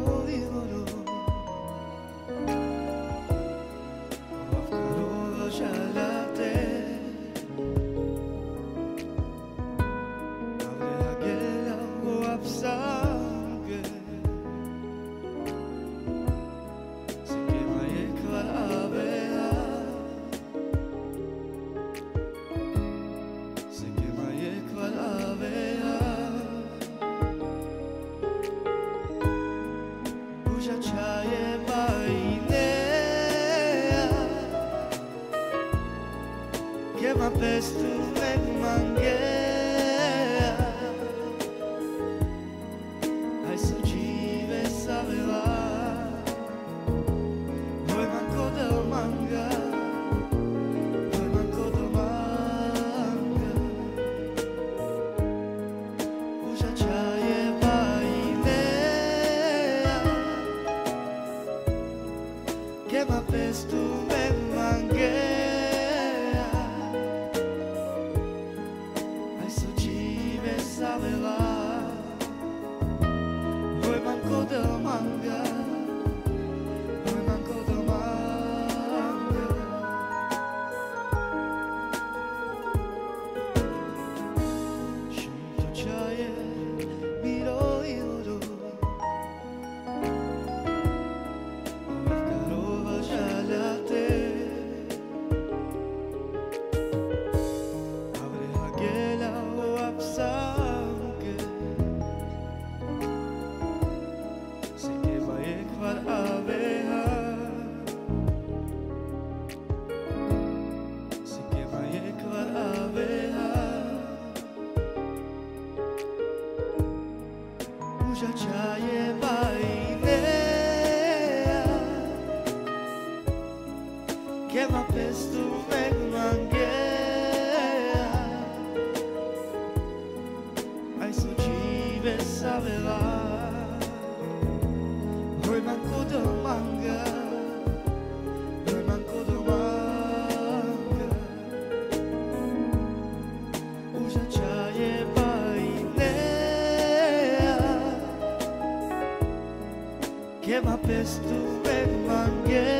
밀어이어로 와프로 잘라대 아브레하게라고 앞상게 세계마의 카라베아 세계마의 카라베아 Chaye mainea Que ma pestu me mangea Ai sojive saveva Noi manco del manga Noi manco del manga Uja chaye Que ma pestu me mangea Ai sojive saveva Noi manco del manga Noi manco del manga Scinto chaye miro ioro Uja chaye mainea Que ma pestu me mangea Ai sojive saveva Noi manco del manga Noi manco del manga Uja chaye Que ma pestu me mangea